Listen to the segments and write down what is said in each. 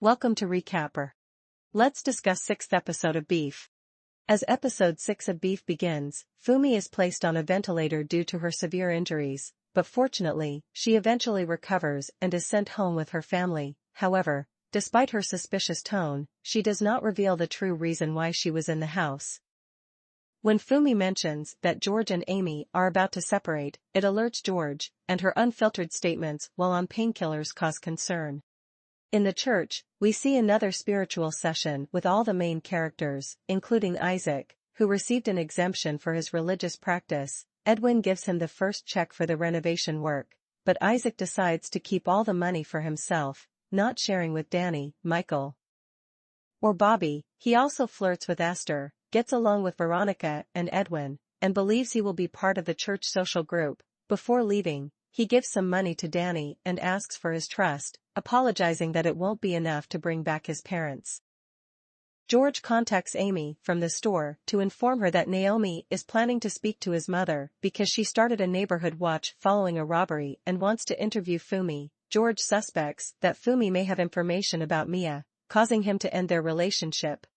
Welcome to Recapper. Let's discuss 6th episode of Beef. As episode 6 of Beef begins, Fumi is placed on a ventilator due to her severe injuries, but fortunately, she eventually recovers and is sent home with her family. However, despite her suspicious tone, she does not reveal the true reason why she was in the house. When Fumi mentions that George and Amy are about to separate, it alerts George, and her unfiltered statements while on painkillers cause concern. In the church, we see another spiritual session with all the main characters, including Isaac, who received an exemption for his religious practice. Edwin gives him the first check for the renovation work, but Isaac decides to keep all the money for himself, not sharing with Danny, Michael, or Bobby. He also flirts with Esther, gets along with Veronica and Edwin, and believes he will be part of the church social group. Before leaving, he gives some money to Danny and asks for his trust, apologizing that it won't be enough to bring back his parents. George contacts Amy from the store to inform her that Naomi is planning to speak to his mother because she started a neighborhood watch following a robbery and wants to interview Fumi. George suspects that Fumi may have information about Mia, causing him to end their relationship.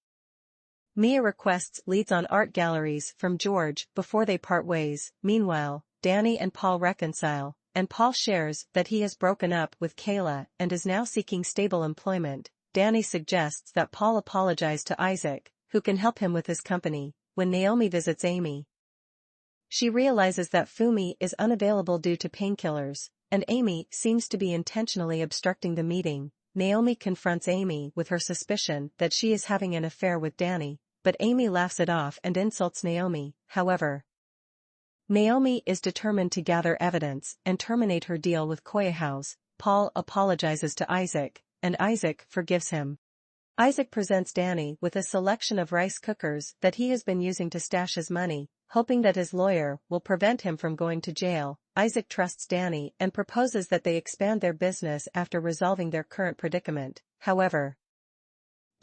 Mia requests leads on art galleries from George before they part ways. Meanwhile, Danny and Paul reconcile, and Paul shares that he has broken up with Kayla and is now seeking stable employment. Danny suggests that Paul apologize to Isaac, who can help him with his company. When Naomi visits Amy, she realizes that Fumi is unavailable due to painkillers, and Amy seems to be intentionally obstructing the meeting. Naomi confronts Amy with her suspicion that she is having an affair with Danny, but Amy laughs it off and insults Naomi. However, Naomi is determined to gather evidence and terminate her deal with Koya House. Paul apologizes to Isaac, and Isaac forgives him. Isaac presents Danny with a selection of rice cookers that he has been using to stash his money, hoping that his lawyer will prevent him from going to jail. Isaac trusts Danny and proposes that they expand their business after resolving their current predicament. However,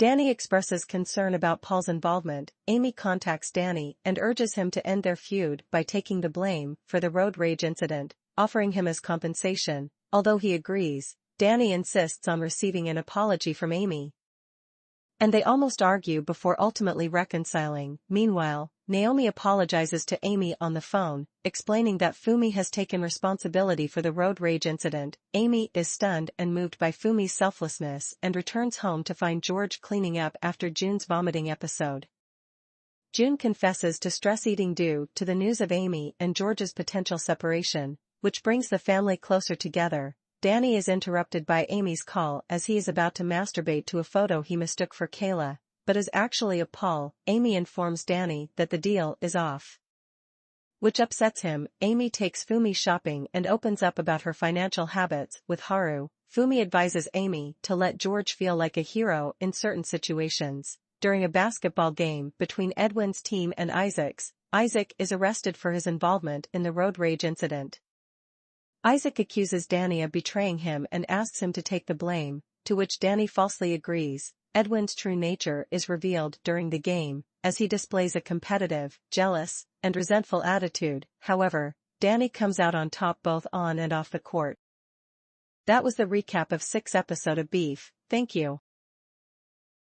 Danny expresses concern about Paul's involvement. Amy contacts Danny and urges him to end their feud by taking the blame for the road rage incident, offering him as compensation. Although he agrees, Danny insists on receiving an apology from Amy, and they almost argue before ultimately reconciling. Meanwhile, Naomi apologizes to Amy on the phone, explaining that Fumi has taken responsibility for the road rage incident. Amy is stunned and moved by Fumi's selflessness and returns home to find George cleaning up after June's vomiting episode. June confesses to stress eating due to the news of Amy and George's potential separation, which brings the family closer together. Danny is interrupted by Amy's call as he is about to masturbate to a photo he mistook for Kayla, but is actually of Paul. Amy informs Danny that the deal is off, which upsets him. Amy takes Fumi shopping and opens up about her financial habits with Haru. Fumi advises Amy to let George feel like a hero in certain situations. During a basketball game between Edwin's team and Isaac's, Isaac is arrested for his involvement in the road rage incident. Isaac accuses Danny of betraying him and asks him to take the blame, to which Danny falsely agrees. Edwin's true nature is revealed during the game, as he displays a competitive, jealous, and resentful attitude. However, Danny comes out on top both on and off the court. That was the recap of 6th episode of Beef. Thank you.